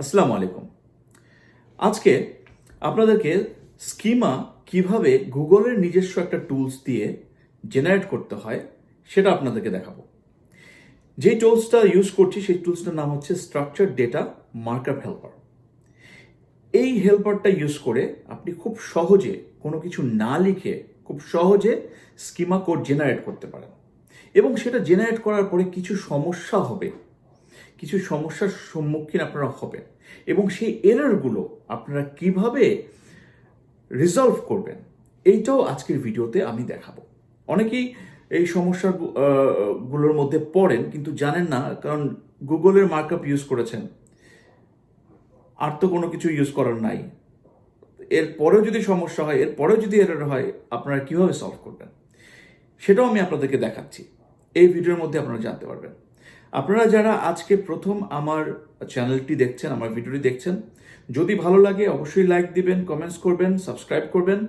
আসসালামু আলাইকুম। আজকে আপনাদেরকে স্কিমা কিভাবে গুগলের নিজস্ব একটা টুলস দিয়ে জেনারেট করতে হয় সেটা আপনাদেরকে দেখাবো। যে টুলসটা ইউজ করছি সেই টুলসটার নাম হচ্ছে স্ট্রাকচার ডেটা মার্কআপ হেল্পার। এই হেল্পারটা ইউজ করে আপনি খুব সহজে কোনো কিছু না লিখে খুব সহজে স্কিমা কোড জেনারেট করতে পারেন এবং সেটা জেনারেট করার পরে কিছু সমস্যা হবে, কিছু সমস্যার সম্মুখীন আপনারা হবেন এবং সেই এররগুলো আপনারা কিভাবে রিজলভ করবেন এইটাও আজকের ভিডিওতে আমি দেখাবো। অনেকেই এই সমস্যা গুলোর মধ্যে পড়েন কিন্তু জানেন না, কারণ গুগলের মার্কআপ ইউজ করেছেন, আর তো কোনো কিছু ইউজ করার নাই। এরপরেও যদি সমস্যা হয়, এরপরেও যদি এরর হয়, আপনারা কিভাবে সলভ করবেন সেটাও আমি আপনাদেরকে দেখাচ্ছি। এই ভিডিওর মধ্যে আপনারা জানতে পারবেন। আপনারা যারা আজকে প্রথম আমার চ্যানেলটি দেখছেন, আমার ভিডিওটি দেখছেন, যদি ভালো লাগে অবশ্যই লাইক দিবেন, কমেন্টস করবেন, সাবস্ক্রাইব করবেন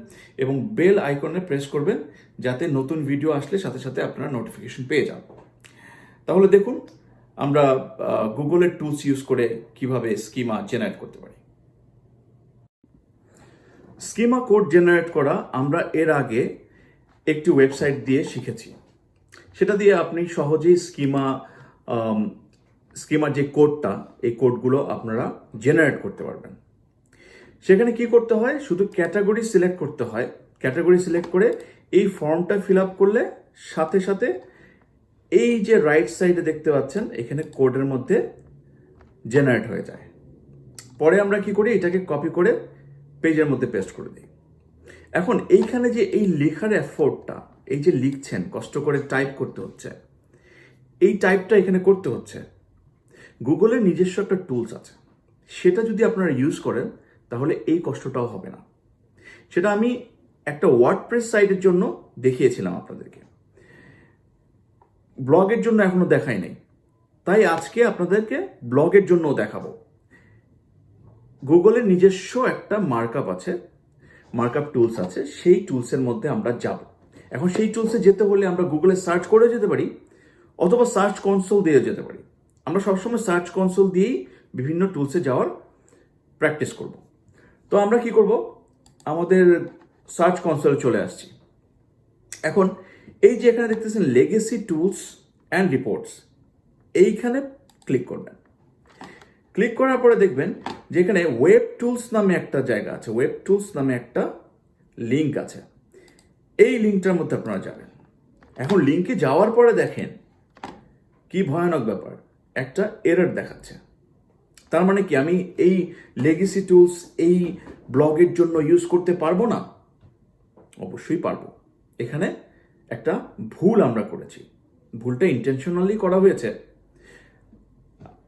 এবং বেল আইকনে প্রেস করবেন যাতে নতুন ভিডিও আসলে সাথে সাথে আপনারা নোটিফিকেশন পেয়ে যান। তাহলে দেখুন আমরা গুগলের টুলস ইউজ করে কিভাবে স্কিমা জেনারেট করতে পারি। স্কিমা কোড জেনারেট করা আমরা এর আগে একটি ওয়েবসাইট দিয়ে শিখেছি। সেটা দিয়ে আপনি সহজেই স্কিমার যে কোডটা, এই কোডগুলো আপনারা জেনারেট করতে পারবেন। সেখানে কি করতে হয়, শুধু ক্যাটাগরি সিলেক্ট করতে হয়। ক্যাটাগরি সিলেক্ট করে এই ফর্মটা ফিল আপ করলে সাথে সাথে এই যে রাইট সাইডে দেখতে পাচ্ছেন এখানে কোডের মধ্যে জেনারেট হয়ে যায়। পরে আমরা কি করি, এটাকে কপি করে পেজের মধ্যে পেস্ট করে দিই। এখন এইখানে যে এই লেখার এফোর্টটা, এই যে লিখছেন, কষ্ট করে টাইপ করতে হচ্ছে, এই টাইপটা এখানে করতে হচ্ছে। গুগলের নিজস্ব একটা টুলস আছে, সেটা যদি আপনারা ইউজ করেন তাহলে এই কষ্টটাও হবে না। সেটা আমি একটা ওয়ার্ডপ্রেস সাইটের জন্য দেখিয়েছিলাম আপনাদেরকে, ব্লগের জন্য এখনো দেখাই নাই, তাই আজকে আপনাদেরকে ব্লগের জন্যও দেখাবো। গুগলের নিজস্ব একটা মার্কআপ আছে, মার্কআপ টুলস আছে, সেই টুলসের মধ্যে আমরা যাব। এখন সেই টুলসে যেতে হলে আমরা গুগলে সার্চ করে যেতে পারি অথবা সার্চ কনসোল দিয়ে যেতে পারি। আমরা সবসময় সার্চ কনসোল দিয়েই বিভিন্ন টুলসে যাওয়ার প্র্যাকটিস করব। তো আমরা কি করব, আমাদের সার্চ কনসোলে চলে আসছি। এখন এই যে এখানে দেখতেছেন লেগেসি টুলস অ্যান্ড রিপোর্টস, এইখানে ক্লিক করবেন। ক্লিক করার পরে দেখবেন যে এখানে ওয়েব টুলস নামে একটা জায়গা আছে, ওয়েব টুলস নামে একটা লিঙ্ক আছে। এই লিঙ্কটার মধ্যে আপনারা যাবেন। এখন লিঙ্কে যাওয়ার পরে দেখেন কি ভয়ানক ব্যাপার, একটা এরর দেখাচ্ছে। তার মানে কি আমি এই লেগেসি টুলস এই ব্লগের জন্য ইউজ করতে পারবো না? অবশ্যই পারবো। এখানে একটা ভুল আমরা করেছি, ভুলটা ইন্টেনশনালি করা হয়েছে।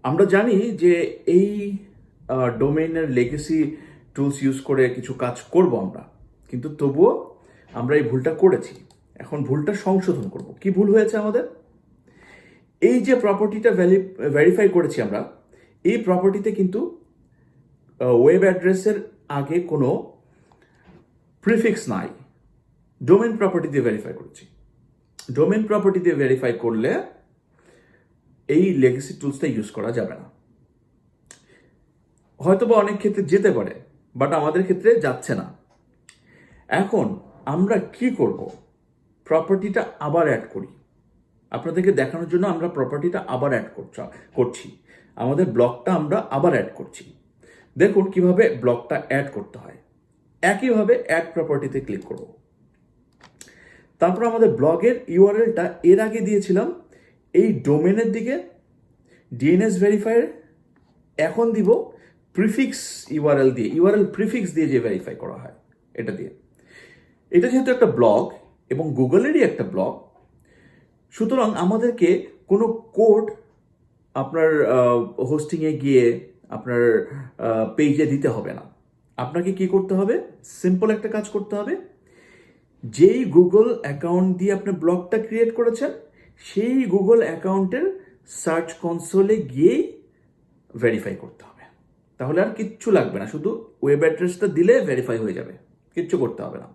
আমরা জানি যে এই ডোমেইনের লেগেসি টুলস ইউজ করে কিছু কাজ করব আমরা, কিন্তু তবুও আমরা এই ভুলটা করেছি। এখন ভুলটা সংশোধন করব। কি ভুল হয়েছে আমাদের? এই যে প্রপার্টিটা ভেরিফাই করেছি আমরা, এই প্রপার্টিতে কিন্তু ওয়েব অ্যাড্রেসের আগে কোনো প্রিফিক্স নাই। ডোমেইন প্রপার্টি দিয়ে ভেরিফাই করেছি। ডোমেইন প্রপার্টি দিয়ে ভেরিফাই করলে এই লেগেসি টুলসটা ইউজ করা যাবে না। হয়তো বা অনেক ক্ষেত্রে যেতে পারে, বাট আমাদের ক্ষেত্রে যাচ্ছে না। এখন আমরা কি করব, প্রপার্টিটা আবার অ্যাড করি। আপনাদেরকে দেখানোর জন্য আমরা প্রপার্টিটা আবার অ্যাড করছি, আমাদের ব্লকটা আমরা আবার অ্যাড করছি। দেখুন কিভাবে ব্লকটা অ্যাড করতে হয়। একইভাবে অ্যাড প্রপার্টিতে ক্লিক করব। তারপর আমাদের ব্লগের ইউআরএলটা এর আগে দিয়েছিলাম এই ডোমেনের দিকে ডিএনএস ভেরিফায়ার, এখন দিব প্রিফিক্স ইউআরএল দিয়ে, ইউআরএল প্রিফিক্স দিয়ে যে ভেরিফাই করা হয় এটা দিয়ে। এটা যেহেতু একটা ব্লগ এবং গুগলেরই একটা ব্লগ, সুতরাং আমাদেরকে কোনো কোড আপনার হোস্টিংয়ে গিয়ে আপনার পেজে দিতে হবে না। আপনাকে কি করতে হবে, সিম্পল একটা কাজ করতে হবে। যেই গুগল অ্যাকাউন্ট দিয়ে আপনি ব্লগটা ক্রিয়েট করেছেন সেই গুগল অ্যাকাউন্টের সার্চ কনসোলে গিয়েই ভেরিফাই করতে হবে। তাহলে আর কিচ্ছু লাগবে না, শুধু ওয়েব অ্যাড্রেসটা দিলে ভেরিফাই হয়ে যাবে, কিচ্ছু করতে হবে না।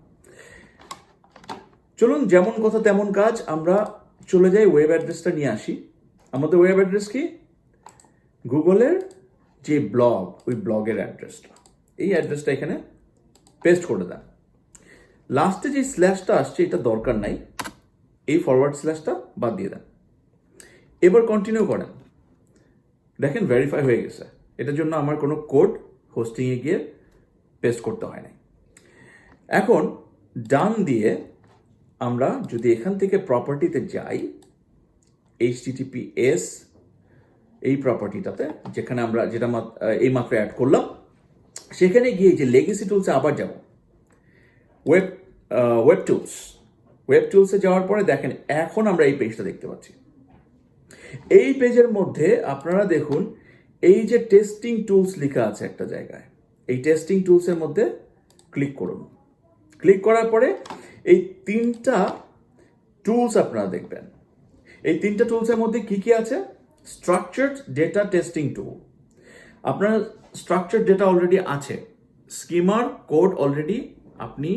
চলুন যেমন কথা তেমন কাজ, আমরা চলে যাই ওয়েব অ্যাড্রেসটা নিয়ে আসি। আমাদের ওয়েব অ্যাড্রেস কি, গুগলের যে ব্লগ, ওই ব্লগের অ্যাড্রেসটা, এই অ্যাড্রেসটা এখানে পেস্ট করে দেন। লাস্টে যে স্ল্যাশটা আসছে এটা দরকার নাই, এই ফরওয়ার্ড স্ল্যাশটা বাদ দিয়ে দেন। এবার কন্টিনিউ করেন, দেখেন ভেরিফাই হয়ে গেছে। এটার জন্য আমার কোনো কোড হোস্টিংয়ে গিয়ে পেস্ট করতে হয় নাই। এখন ডান দিয়ে আমরা যদি এখান থেকে প্রপার্টিতে যাই, HTTPS এই প্রপার্টিটাতে, যেখানে আমরা যেটা এইমাত্র অ্যাড করলাম, সেখানে গিয়ে যে লেগেসি টুলসে আবার যাব, ওয়েব টুলসে যাওয়ার পরে দেখেন এখন আমরা এই পেজটা দেখতে পাচ্ছি। এই পেজের মধ্যে আপনারা দেখুন এই যে টেস্টিং টুলস লেখা আছে একটা জায়গায়, এই টেস্টিং টুলসের মধ্যে ক্লিক করুন। ক্লিক করার পরে এই তিনটা টুলস আপনারা দেখবেন। এই তিনটা টুলসের মধ্যে কি কি আছে? স্ট্রাকচার্ড ডেটা টেস্টিং টুল। আপনার স্ট্রাকচার্ড ডেটা অলরেডি আছে, স্কিমার কোড অলরেডি আপনি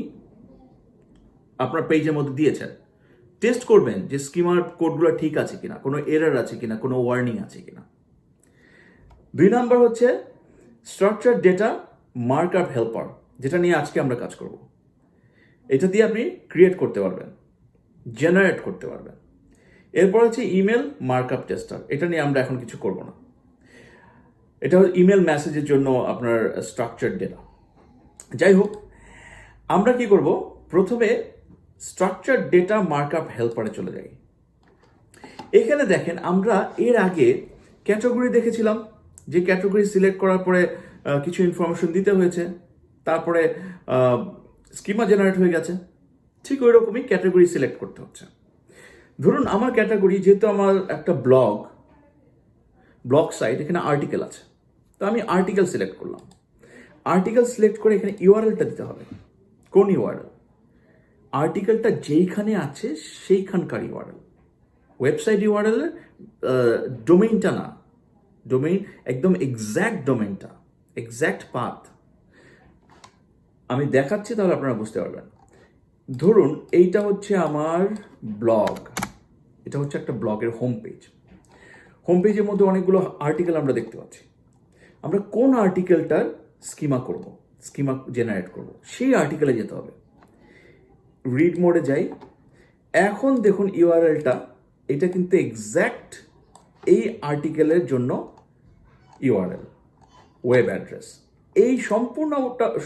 আপনার পেজের মধ্যে দিয়েছেন। টেস্ট করবেন যে স্কিমার কোডগুলো ঠিক আছে কিনা, কোনো এরর আছে কিনা, কোনো ওয়ার্নিং আছে কিনা। 2 নাম্বার হচ্ছে স্ট্রাকচার ডেটা মার্কআপ হেল্পার, যেটা নিয়ে আজকে আমরা কাজ করব। এটা দিয়ে আপনি ক্রিয়েট করতে পারবেন, জেনারেট করতে পারবেন। এরপর হচ্ছে ইমেল মার্কআপ টেস্টার, এটা নিয়ে আমরা এখন কিছু করব না। এটা ইমেল মেসেজের জন্য আপনার স্ট্রাকচার ডেটা। যাই হোক, আমরা কি করব, প্রথমে স্ট্রাকচার ডেটা মার্কআপ হেল্পারে চলে যাই। এখানে দেখেন আমরা এর আগে ক্যাটাগরি দেখেছিলাম, যে ক্যাটাগরি সিলেক্ট করার পরে কিছু ইনফরমেশন দিতে হয়েছে, তারপরে স্কিমা জেনারেট হয়ে গেছে। ঠিক ওই রকমই ক্যাটাগরি সিলেক্ট করতে হচ্ছে। ধরুন আমার ক্যাটাগরি, যেহেতু আমার একটা ব্লগ সাইট, এখানে আর্টিকেল আছে, তো আমি আর্টিকেল সিলেক্ট করলাম। আর্টিকেল সিলেক্ট করে এখানে ইউআরএলটা দিতে হবে। কোন ইউআরএল? আর্টিকেলটা যেইখানে আছে সেইখানকার ইউআরএল, ওয়েবসাইট ইউআরএল, ডোমেইনটা না, ডোমেইন একদম এক্স্যাক্ট ডোমেইনটা, এক্স্যাক্ট পাথ আমি দেখাচ্ছি, তাহলে আপনারা বুঝতে পারবেন। ধরুন এইটা হচ্ছে আমার ব্লগ, এটা হচ্ছে একটা ব্লগের হোম পেজ। হোম পেজের মধ্যে অনেকগুলো আর্টিকেল আমরা দেখতে পাচ্ছি। আমরা কোন আর্টিকেলটার স্কিমা করব, স্কিমা জেনারেট করব, সেই আর্টিকেলে যেতে হবে। রিড মোডে যাই। এখন দেখুন ইউআরএলটা, এটা কিন্তু এক্স্যাক্ট এই আর্টিকেলের জন্য ইউআরএল, ওয়েব অ্যাড্রেস। এই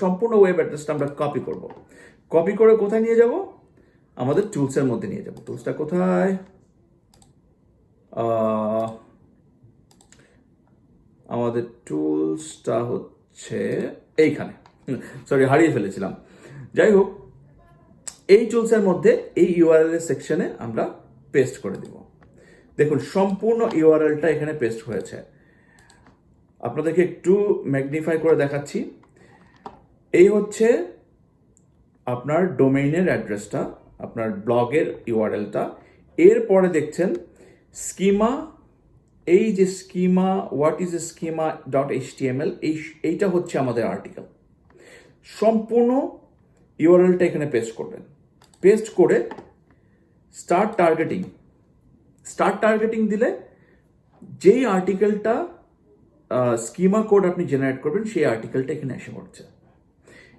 সম্পূর্ণ ওয়েব অ্যাড্রেসটা আমরা কপি করব। কপি করে কোথায় নিয়ে যাব? আমাদের টুলসের মধ্যে নিয়ে যাব। টুলসটা কোথায়? আমাদের টুলসটা হচ্ছে এইখানে, সরি হারিয়ে ফেলেছিলাম। যাই হোক, এই টুলসের মধ্যে এই ইউআরএল এর সেকশনে আমরা পেস্ট করে দিব। দেখুন সম্পূর্ণ ইউআরএলটা এখানে পেস্ট হয়েছে। আপনাদেরকে একটু ম্যাগনিফাই করে দেখাচ্ছি। এই হচ্ছে আপনার ডোমেইনের অ্যাড্রেসটা, আপনার ব্লগের ইউআরএলটা। এরপরে দেখছেন স্কিমা, এই যে schema, what is a schema .html, এইটা হচ্ছে আমাদের আর্টিকেল। সম্পূর্ণ ইউআরএলটা এখানে পেস্ট করবেন। পেস্ট করে স্টার্ট টার্গেটিং দিলে যেই আর্টিকেলটা স্কিমা কোড আপনি জেনারেট করবেন, সেই আর্টিকেলটা এখানে এসে পড়ছে।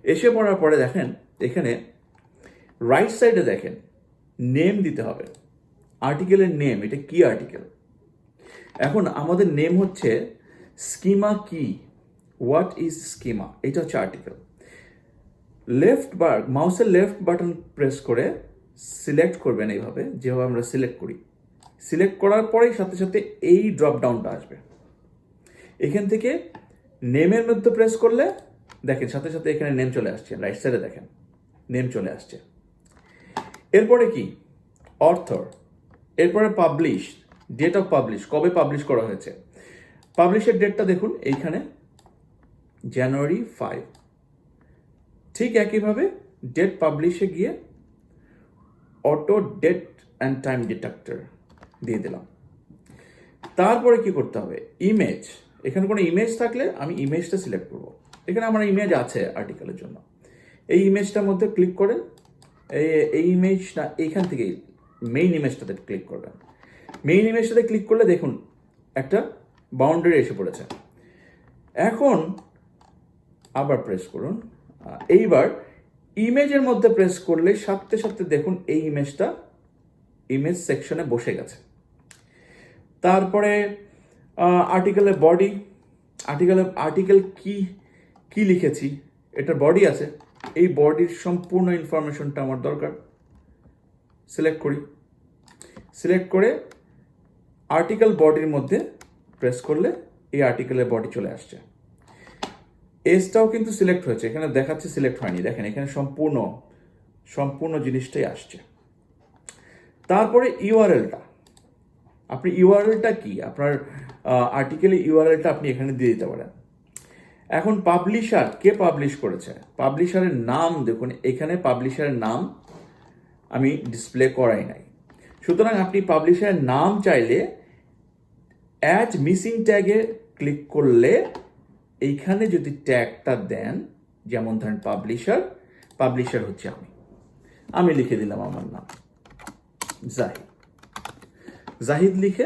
এসে পড়ার পরে দেখেন এখানে রাইট সাইডে দেখেন নেম দিতে হবে, আর্টিকেলের নেম, এটা কি আর্টিকেল। এখন আমাদের নেম হচ্ছে স্কিমা কি, হোয়াট ইজ স্কিমা, এটা হচ্ছে আর্টিকেল। মাউসের লেফট বাটন প্রেস করে সিলেক্ট করবেন, এইভাবে যেভাবে আমরা সিলেক্ট করি। সিলেক্ট করার পরেই সাথে সাথে এই ড্রপ ডাউনটা আসবে। এখান থেকে নেমের মধ্যে প্রেস করলে দেখেন সাথে সাথে এখানে নেম চলে আসছে, রাইট সাইডে দেখেন নেম চলে আসছে। এরপরে কি? অথর। এরপরে পাবলিশ, ডেট অফ পাবলিশ, কবে পাবলিশ করা হয়েছে। পাবলিশের ডেটটা দেখুন এইখানে জানুয়ারি 5। ঠিক একইভাবে ডেট পাবলিশে গিয়ে auto date and time detector দিয়ে দিলাম। তারপরে কি করতে হবে? ইমেজ, এখানে কোনো ইমেজ থাকলে আমি ইমেজটা সিলেক্ট করব। এখানে আমার ইমেজ আছে আর্টিকেলের জন্য, এই ইমেজটার মধ্যে ক্লিক করেন। এই ইমেজটা এইখান থেকে মেইন ইমেজটাতে ক্লিক করবেন। মেইন ইমেজটাতে ক্লিক করলে দেখুন একটা বাউন্ডারি এসে পড়েছে। এখন আবার প্রেস করুন। এইবার ইমেজের মধ্যে প্রেস করলে সাথে সাথে দেখুন এই ইমেজটা ইমেজ সেকশনে বসে গেছে। তারপরে আর্টিকেলের বডি, আর্টিকেল কি কি লিখেছি এটার বডি আছে, এই বডির সম্পূর্ণ ইনফরমেশনটা আমার দরকার। সিলেক্ট করি, সিলেক্ট করে আর্টিকেল বডির মধ্যে প্রেস করলে এই আর্টিকেলের বডি চলে আসছে। এসটাও কিন্তু সিলেক্ট হয়েছে, এখানে দেখাচ্ছে সিলেক্ট হয়নি, দেখেন এখানে সম্পূর্ণ জিনিসটাই আসছে। তারপরে ইউআরএলটা, আপনি ইউআরএলটা কি আপনার আর্টিকেলের ইউআরএলটা আপনি এখানে দিয়ে দিতে পারেন। এখন পাবলিশার, কে পাবলিশ করেছে, পাবলিশারের নাম দেখুন, এখানে পাবলিশারের নাম আমি ডিসপ্লে করাই নাই। সুতরাং আপনি পাবলিশারের নাম চাইলে অ্যাড মিসিং ট্যাগে ক্লিক করলে এইখানে যদি ট্যাগটা দেন, যেমন ধরেন পাবলিশার হচ্ছে আমি লিখে দিলাম আমার নাম জাহিদ লিখে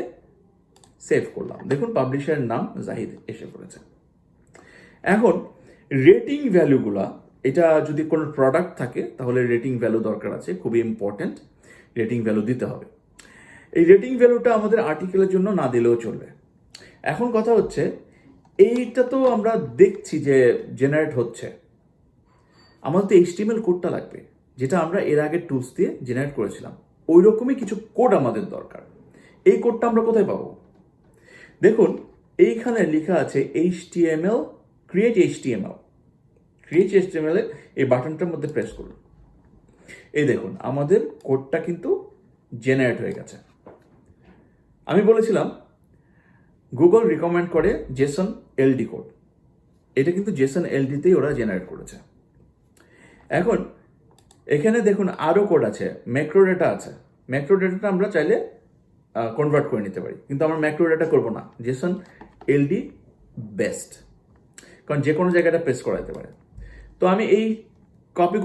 সেভ করলাম। দেখুন পাবলিশারের নাম জাহিদ এসে পড়েছে। এখন রেটিং ভ্যালুগুলা, এটা যদি কোনো প্রোডাক্ট থাকে তাহলে রেটিং ভ্যালু দরকার আছে, খুবই ইম্পর্টেন্ট, রেটিং ভ্যালু দিতে হবে। এই রেটিং ভ্যালুটা আমাদের আর্টিকেলের জন্য না দিলেও চলবে। এখন কথা হচ্ছে এইটা তো আমরা দেখছি যে জেনারেট হচ্ছে, আমাদের তো HTML কোডটা লাগবে, যেটা আমরা এর আগে টুলস দিয়ে জেনারেট করেছিলাম। ওই রকমই কিছু কোড আমাদের দরকার। এই কোডটা আমরা কোথায় পাবো? দেখুন এইখানে লেখা আছে HTML, ক্রিয়েট HTML এ এই বাটনটার মধ্যে প্রেস করুন। এই দেখুন আমাদের কোডটা কিন্তু জেনারেট হয়ে গেছে। আমি বলেছিলাম গুগল রিকমেন্ড করে জেসন এলডি কোড, এটা কিন্তু জেসন এলডিতেই ওরা জেনারেট করেছে। এখন এখানে দেখুন আরও কোড আছে, ম্যাক্রো ডেটা আছে। ম্যাক্রো ডেটাটা আমরা চাইলে কনভার্ট করে নিতে পারি, কিন্তু আমরা ম্যাক্রো ডেটা করবো না, জেসন এলডি বেস্ট, কারণ যে কোনো জায়গাটা প্রেস করা যেতে পারে। তো আমি এই কপি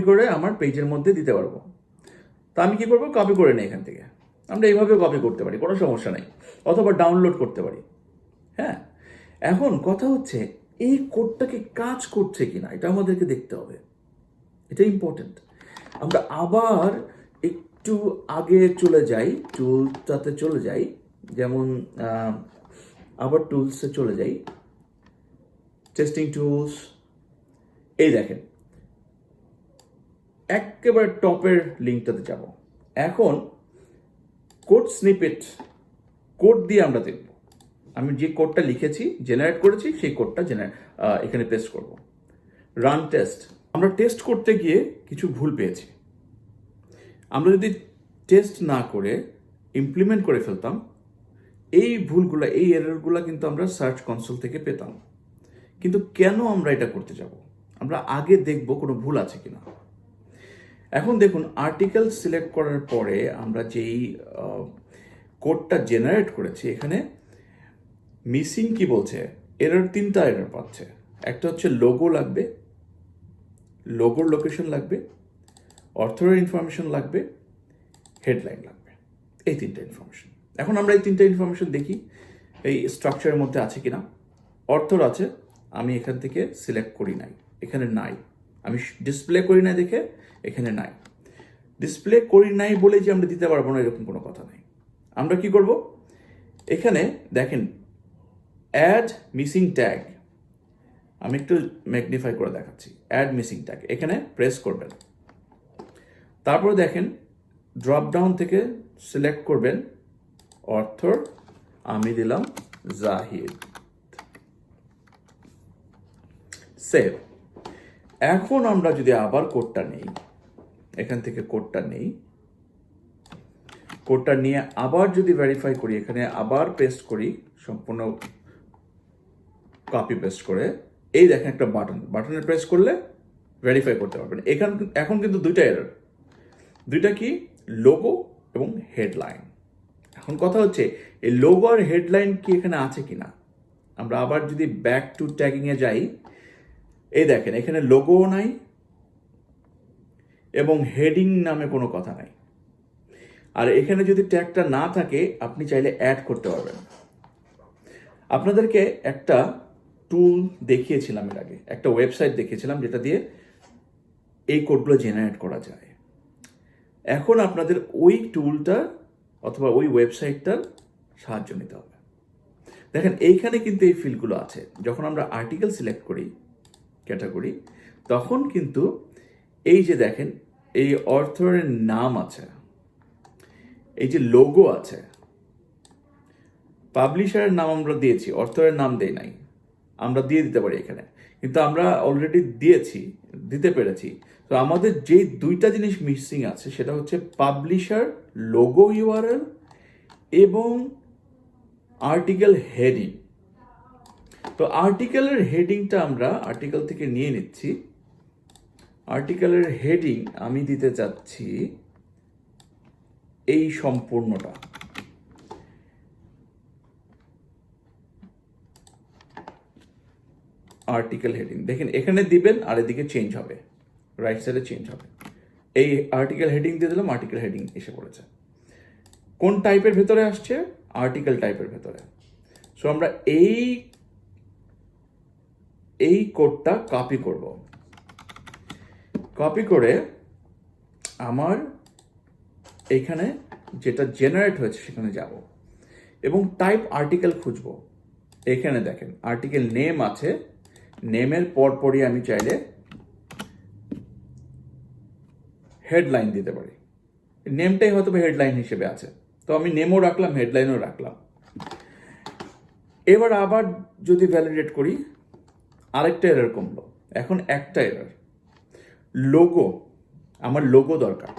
করে আমার পেজের মধ্যে দিতে পারবো। তো আমি কি করবো, কপি করে নিই এখান থেকে। আমরা এইভাবে কপি করতে পারি, কোনো সমস্যা নেই, অথবা ডাউনলোড করতে পারি। হ্যাঁ, এখন কথা হচ্ছে এই কোডটাকে কাজ করছে কিনা এটা আমাদেরকে দেখতে হবে, এটা ইম্পর্টেন্ট। আমরা আবার একটু আগে চলে যাই, টুলসটাতে চলে যাই, যেমন আবার টুলসে চলে যাই, টেস্টিং টুলস। এই দেখেন একেবারে টপের লিঙ্কটাতে যাব। এখন কোড স্নিপেট, কোড দিয়ে আমরা দেখব, আমি যে কোডটা লিখেছি জেনারেট করেছি সেই কোডটা এখানে পেস্ট করব। রান টেস্ট, আমরা টেস্ট করতে গিয়ে কিছু ভুল পেয়েছি। আমরা যদি টেস্ট না করে ইমপ্লিমেন্ট করে ফেলতাম, এই ভুলগুলো, এই এররগুলো কিন্তু আমরা সার্চ কনসোল থেকে পেতাম। কিন্তু কেন আমরা এটা করতে যাব? আমরা আগে দেখব কোনো ভুল আছে কিনা। এখন দেখুন আর্টিকেল সিলেক্ট করার পরে আমরা যেই কোডটা জেনারেট করেছি, এখানে মিসিং কি বলছে, এরর, তিনটা এরর পাচ্ছে। একটা হচ্ছে লোগো লাগবে, লোগোর লোকেশন লাগবে, অথরের ইনফরমেশন লাগবে, হেডলাইন লাগবে, এই তিনটা ইনফরমেশন। এখন আমরা এই তিনটা ইনফরমেশন দেখি এই স্ট্রাকচারের মধ্যে আছে কিনা। অথর আছে, আমি এখান থেকে সিলেক্ট করি নাই, এখানে নাই, আমি ডিসপ্লে করি নাই দেখে এখানে নাই। ডিসপ্লে করি নাই বলে যে আমরা দিতে পারবো না এরকম কোনো কথা নাই। আমরা কি করব, এখানে দেখেন অ্যাড মিসিং ট্যাগ, আমি একটু ম্যাগনিফাই করে দেখাচ্ছি। অ্যাড মিসিং ট্যাগ এখানে প্রেস করবেন, তারপরে দেখেন ড্রপ ডাউন থেকে সিলেক্ট করবেন অথর, আমি দিলাম জাহিদ, সেভ। এখন আমরা যদি আবার কোডটা নেই, এখান থেকে কোডটা নিয়ে আবার যদি ভেরিফাই করি, এখানে আবার পেস্ট করি, সম্পূর্ণ কপি পেস্ট করে, এই দেখেন একটা বাটনে প্রেস করলে ভেরিফাই করতে পারবেন। এখন কিন্তু দুইটা এরর, দুইটা কি, লোগো এবং হেডলাইন। এখন কথা হচ্ছে এই লোগো আর হেডলাইন কি এখানে আছে কিনা। আমরা আবার যদি ব্যাক টু ট্যাগিং এ যাই, এই দেখেন এখানে লোগোও নাই এবং হেডিং নামে কোনো কথা নাই। আর এখানে যদি ট্যাগটা না থাকে আপনি চাইলে অ্যাড করতে পারবেন। আপনাদেরকে একটা টুল দেখিয়েছিলাম এর আগে, একটা ওয়েবসাইট দেখিয়েছিলাম যেটা দিয়ে এই কোডগুলো জেনারেট করা যায়। এখন আপনাদের ওই টুলটা অথবা ওই ওয়েবসাইটটার সাহায্য নিতে হবে। দেখেন এইখানে কিন্তু এই ফিল্ডগুলো আছে। যখন আমরা আর্টিকেল সিলেক্ট করি ক্যাটাগরি, তখন কিন্তু এই যে দেখেন এই অথরের নাম আছে, এই যে লোগো আছে, পাবলিশারের নাম আমরা দিয়েছি, অথরের নাম দেই নাই, আমরা দিয়ে দিতে পারি এখানে, কিন্তু আমরা অলরেডি দিতে পেরেছি। তো আমাদের যে দুইটা জিনিস মিসিং আছে সেটা হচ্ছে পাবলিশার লোগো ইউআরএল এবং আর্টিকেল হেডিং। তো আর্টিকেলের হেডিংটা আমরা আর্টিকেল থেকে নিয়ে নিচ্ছি। আর্টিকেলের হেডিং আমি দিতে চাচ্ছি এই সম্পূর্ণটা। আর্টিকেল হেডিং দেখেন এখানে দিবেন আর এদিকে চেঞ্জ হবে, রাইট সাইডে চেঞ্জ হবে। এই আর্টিকেল হেডিং দিয়ে দিলাম, আর্টিকেল হেডিং এসে পড়েছে। কোন টাইপের ভেতরে আসছে? আর্টিকেল টাইপের ভেতরে। সো আমরা এই কোডটা কপি করব। কপি করে আমার এখানে যেটা জেনারেট হয়েছে সেখানে যাব এবং টাইপ আর্টিকেল খুঁজব। এখানে দেখেন আর্টিকেল নেম আছে, নেমের পরপরই আমি চাইলে হেডলাইন দিতে পারি। নেমটাই হয়তো হেডলাইন হিসেবে আছে, তো আমি নেমও রাখলাম, হেডলাইনও রাখলাম। এবার আবার যদি ভ্যালিডেট করি, আরেকটা এরর কমলো। এখন একটা এরর, লোগো, আমার লোগো দরকার।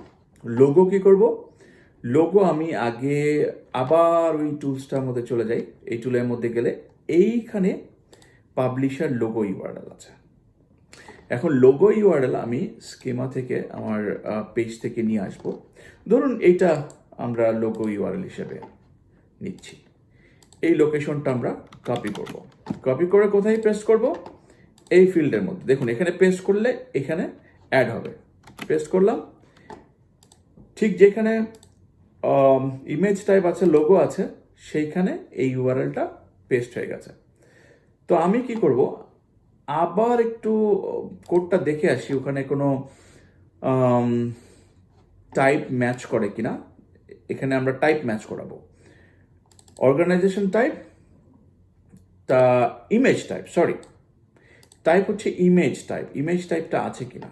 লোগো কি করব? লোগো আমি আগে আবার ওই টুলসটার মধ্যে চলে যাই। এই টুলের মধ্যে গেলে এইখানে পাবলিশার লোগো ইউআরএল আছে। এখন লোগো ইউআরএল আমি স্কিমা থেকে আমার পেজ থেকে নিয়ে আসব। ধরুন এইটা আমরা লোগো ইউআরএল হিসেবে নিচ্ছি। এই লোকেশনটা আমরা কপি করব। কপি করে কোথায় পেস্ট করব? এই ফিল্ডের মধ্যে। দেখুন এখানে পেস্ট করলে এখানে অ্যাড হবে। পেস্ট করলাম, ঠিক যেখানে ইমেজ টাইপ আছে, লোগো আছে, সেইখানে এই ইউআরএলটা পেস্ট হয়ে গেছে। তো আমি কি করব, আবার একটু কোডটা দেখে আসি ওখানে কোনো টাইপ ম্যাচ করে কিনা। এখানে আমরা টাইপ ম্যাচ করাবো। অর্গানাইজেশন টাইপ, তা ইমেজ টাইপ, সরি টাইপ হচ্ছে ইমেজ টাইপ। ইমেজ টাইপটা আছে কিনা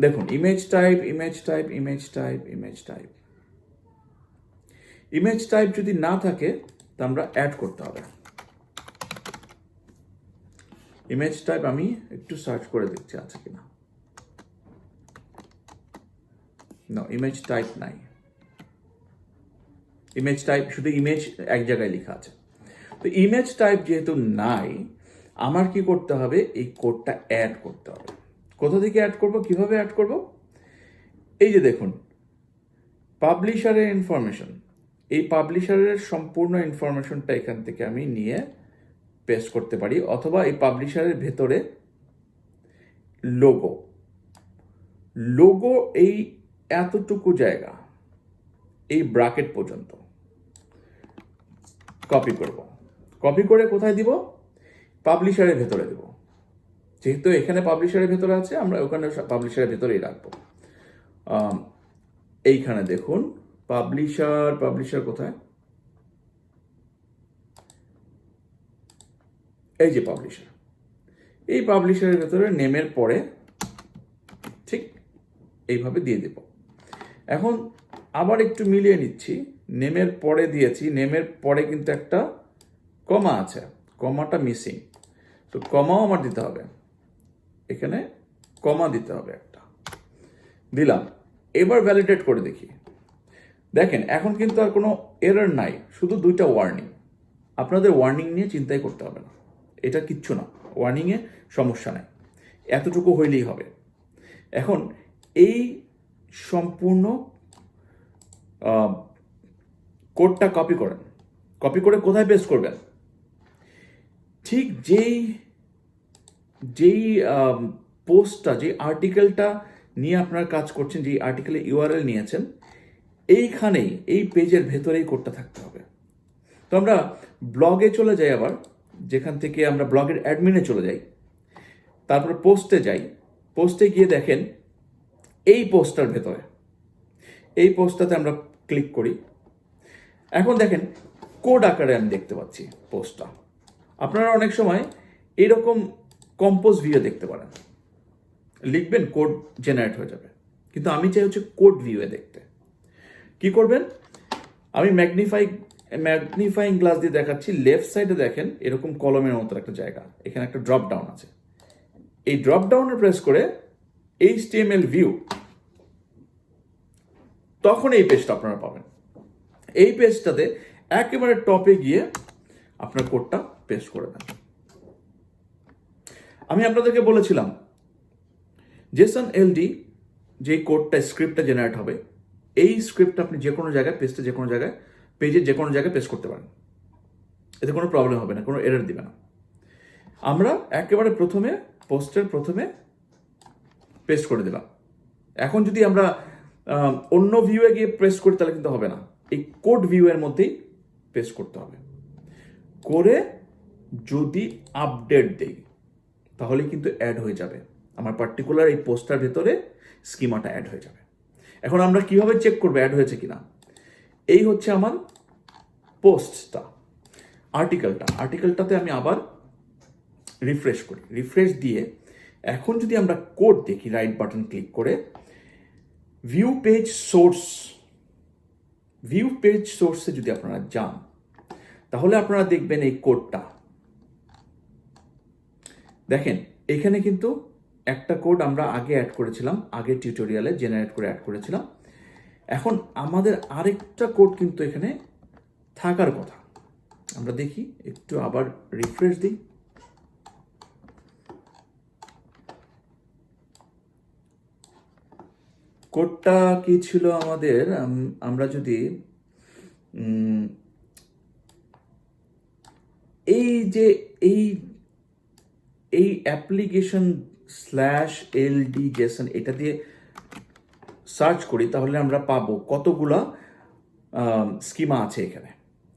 দেখুন, image type, image type, image type, image type. Image type যদি না থাকে তা আমরা অ্যাড করতে হবে। ইমেজ টাইপ আমি একটু সার্চ করে দেখছি আছে কিনা। না, ইমেজ টাইপ নাই। ইমেজ টাইপ শুধু ইমেজ এক জায়গায় লেখা আছে। তো ইমেজ টাইপ যেহেতু নাই, আমার কি করতে হবে? এই কোডটা অ্যাড করতে হবে। কোথা থেকে অ্যাড করব, কিভাবে অ্যাড করব? এই যে দেখুন পাবলিশারের ইনফরমেশন, এই পাবলিশারের সম্পূর্ণ ইনফরমেশনটা এখান থেকে আমি নিয়ে পেস্ট করতে পারি, অথবা এই পাবলিশারের ভেতরে লোগো, লোগো এই এতটুকু জায়গা, এই ব্র্যাকেট পর্যন্ত কপি করব। কপি করে কোথায় দিব? পাবলিশারের ভেতরে দেব। যেহেতু এখানে পাবলিশারের ভেতরে আছে, আমরা ওখানে পাবলিশারের ভেতরেই রাখবো। এইখানে দেখুন পাবলিশার কোথায়? এই যে পাবলিশার, এই পাবলিশারের ভেতরে নেমের পরে ঠিক এইভাবে দিয়ে দেব। এখন আবার একটু মিলিয়ে নিচ্ছি। নেমের পরে দিয়েছি, নেমের পরে কিন্তু একটা কমা আছে, কমাটা মিসিং। তো কমাও আমার দিতে হবে, এখানে কমা দিতে হবে একটা, দিলাম। এবার ভ্যালিডেট করে দেখি। দেখেন এখন কিন্তু আর কোনো এরর নাই, শুধু দুইটা ওয়ার্নিং। আপনাদের ওয়ার্নিং নিয়ে চিন্তাই করতে হবে না, এটা কিচ্ছু না, ওয়ার্নিংয়ে সমস্যা নেই, এতটুকু হইলেই হবে। এখন এই সম্পূর্ণ কোডটা কপি করেন। কপি করে কোথায় পেস্ট করবেন? ঠিক যেই পোস্টটা, যে আর্টিকেলটা নিয়ে আপনারা কাজ করছেন, যে আর্টিকেলে ইউআরএল নিয়েছেন, এইখানেই এই পেজের ভেতরেই কোডটা থাকতে হবে। তো তো আমরা ব্লগে চলে যাই, আবার যেখান থেকে আমরা ব্লগের অ্যাডমিনে চলে যাই, তারপরে পোস্টে যাই। পোস্টে গিয়ে দেখেন এই পোস্টটার ভেতরে, এই পোস্টটাতে আমরা ক্লিক করি। এখন দেখেন কোড আকারে আমি দেখতে পাচ্ছি পোস্টটা। আপনারা অনেক সময় এরকম কম্পোজ ভিউ দেখতে পারেন, লিখবেন কোড জেনারেট হয়ে যাবে, কিন্তু আমি চাই হচ্ছে কোড ভিউয়ে দেখতে। কি করবেন, আমি ম্যাগনিফাইং গ্লাস দিয়ে দেখাচ্ছি। লেফট সাইডে দেখেন এরকম কলমের মতো একটা জায়গা, এখানে একটা ড্রপ ডাউন আছে। এই ড্রপ ডাউনে প্রেস করে HTML ভিউ, তখন এই পেজটা আপনারা পাবেন। এই পেজটাতে একেবারে টপে গিয়ে আপনার কোডটা পেস্ট করে দেন। আমি আপনাদেরকে বলেছিলাম জেসন এলডি যে কোডটা, স্ক্রিপ্টটা জেনারেট হবে, এই স্ক্রিপ্টটা আপনি যে কোনো জায়গায় পেজে যে কোনো জায়গায় পেস্ট করতে পারেন। এতে কোনো প্রবলেম হবে না, কোনো এরর দিবে না। আমরা একেবারে প্রথমে পোস্টের প্রথমে পেস্ট করে দিলাম। এখন যদি আমরা অন্য ভিউয়ে গিয়ে পেস্ট করি তাহলে কিন্তু হবে না, এই কোড ভিউয়ের মধ্যেই পেস্ট করতে হবে। করে যদি আপডেট দেই তাহলে কিন্তু অ্যাড হয়ে যাবে, আমার পার্টিকুলার এই পোস্টটার ভেতরে স্কিমাটা অ্যাড হয়ে যাবে। এখন আমরা কিভাবে চেক করবো অ্যাড হয়েছে কিনা? এই হচ্ছে আমার পোস্টটা, আর্টিকেলটাতে আমি আবার রিফ্রেশ করি। রিফ্রেশ দিয়ে এখন যদি আমরা কোড দেখি, রাইট বাটন ক্লিক করে ভিউ পেজ সোর্সে যদি আপনারা যান, তাহলে আপনারা দেখবেন এই কোডটা। দেখেন এখানে কিন্তু একটা কোড আমরা আগে অ্যাড করেছিলাম, আগের টিউটোরিয়ালে জেনারেট করে অ্যাড করেছিলাম। এখন আমাদের আরেকটা কোড কিন্তু এখানে থাকার কথা। আমরা দেখি, একটু আবার রিফ্রেশ দিই। কোডটা কি ছিল আমাদের? আমরা যদি এই যে এই অ্যাপ্লিকেশন /LD জেসন এটা দিয়ে সার্চ করি, তাহলে আমরা পাবো কতগুলা স্কিমা আছে এখানে।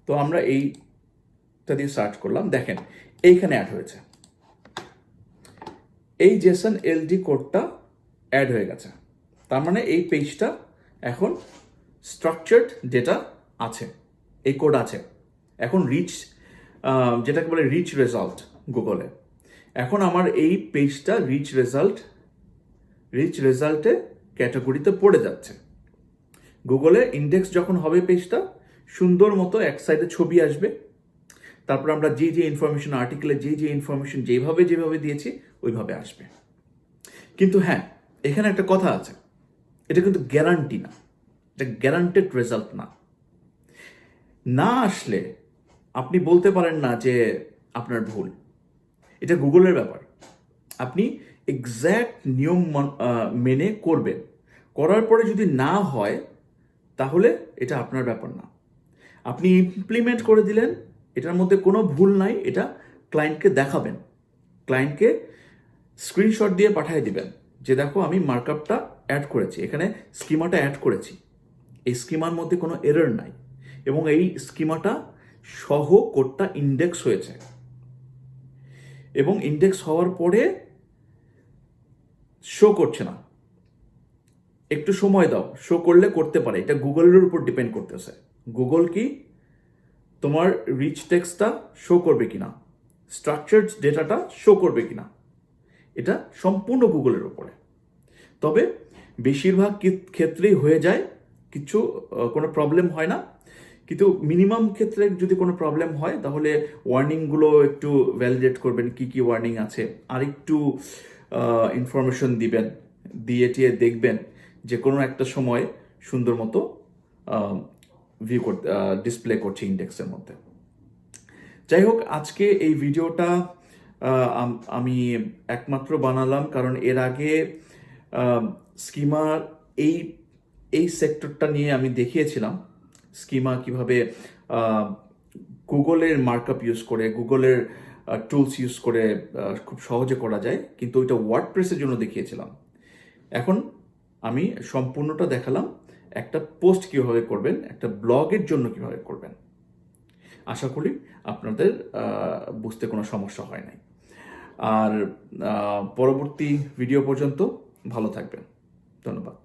তো আমরা এইটা দিয়ে সার্চ করলাম, দেখেন এইখানে অ্যাড হয়েছে, এই জেসন LD কোডটা অ্যাড হয়ে গেছে। তার মানে এই পেজটা এখন স্ট্রাকচার্ড ডেটা আছে, এই কোড আছে। এখন যেটাকে বলে রিচ রেজাল্ট গুগলে, এখন আমার এই পেজটা রিচ রেজাল্টে ক্যাটাগরিতে পড়ে যাচ্ছে। গুগলে ইন্ডেক্স যখন হবে পেজটা, সুন্দর মতো এক সাইডে ছবি আসবে, তারপর আমরা যে ইনফরমেশন আর্টিকেলে যে ইনফরমেশন যেভাবে দিয়েছি ওইভাবে আসবে। কিন্তু হ্যাঁ, এখানে একটা কথা আছে, এটা কিন্তু গ্যারান্টি না, এটা গ্যারান্টেড রেজাল্ট না আসলে আপনি বলতে পারেন না যে আপনার ভুল। এটা গুগলের ব্যাপার, আপনি এক্স্যাক্ট নিয়ম মেনে করবেন। করার পরে যদি না হয় তাহলে এটা আপনার ব্যাপার না। আপনি ইমপ্লিমেন্ট করে দিলেন, এটার মধ্যে কোনো ভুল নাই, এটা ক্লায়েন্টকে দেখাবেন, ক্লায়েন্টকে স্ক্রিনশট দিয়ে পাঠিয়ে দিবেন যে দেখো আমি মার্কআপটা অ্যাড করেছি, এখানে স্কিমাটা অ্যাড করেছি, এই স্কিমার মধ্যে কোনো এরর নাই, এবং এই স্কিমাটা সহ কোডটা ইন্ডেক্স হয়েছে, এবং ইন্ডেক্স হওয়ার পরে শো করছে না, একটু সময় দাও, শো করলে করতে পারে। এটা গুগলের উপর ডিপেন্ড করতেছে, গুগল কি তোমার রিচ টেক্সটটা শো করবে কিনা, স্ট্রাকচার্ড ডেটাটা শো করবে কিনা, এটা সম্পূর্ণ গুগলের উপরে। তবে বেশিরভাগ ক্ষেত্রেই হয়ে যায়, কোনো প্রবলেম হয় না। কিন্তু মিনিমাম ক্ষেত্রে যদি কোনো প্রবলেম হয় তাহলে ওয়ার্নিংগুলো একটু ভ্যালিডেট করবেন, কি ওয়ার্নিং আছে, আর একটু ইনফরমেশন দিবেন, দিয়ে দেখবেন যে কোনো একটা সময় সুন্দর মতো ডিসপ্লে করছে ইন্ডেক্সের মধ্যে। যাই হোক, আজকে এই ভিডিওটা আমি একমাত্র বানালাম কারণ এর আগে স্কিমার এই সেক্টরটা নিয়ে আমি দেখিয়েছিলাম, স্কিমা কিভাবে গুগলের মার্কআপ ইউজ করে, গুগলের টুলস ইউজ করে খুব সহজে করা যায়, কিন্তু ওইটা ওয়ার্ডপ্রেসের জন্য দেখিয়েছিলাম। এখন আমি সম্পূর্ণটা দেখালাম, একটা পোস্ট কিভাবে করবেন, একটা ব্লগের জন্য কিভাবে করবেন। আশা করি আপনাদের বুঝতে কোনো সমস্যা হয় নাই। আর পরবর্তী ভিডিও পর্যন্ত ভালো থাকবেন। ধন্যবাদ।